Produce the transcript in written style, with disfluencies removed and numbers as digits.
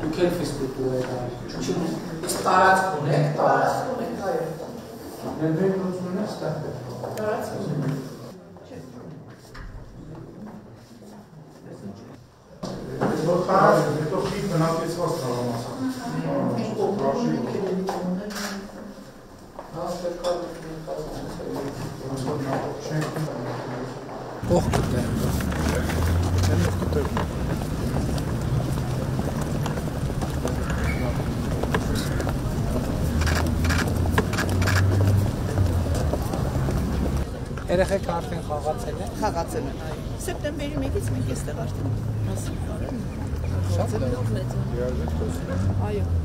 Դուք էլ ֆիզկուլտուրա եք արել։ Իսկ տարածք ունեք, տարածք ունեք, այո։ Ներբերությունն է ստեղծել։ Տարածք ունեք։ Որ տարածք, հետո խիտ բնակեցված կարող Երեխեք արդեն խաղացել են։ Խաղացել են, այո։ Սեպտեմբերի 1-ից մենք այստեղ արդեն հասանք։ Շատ լավ։ Այո։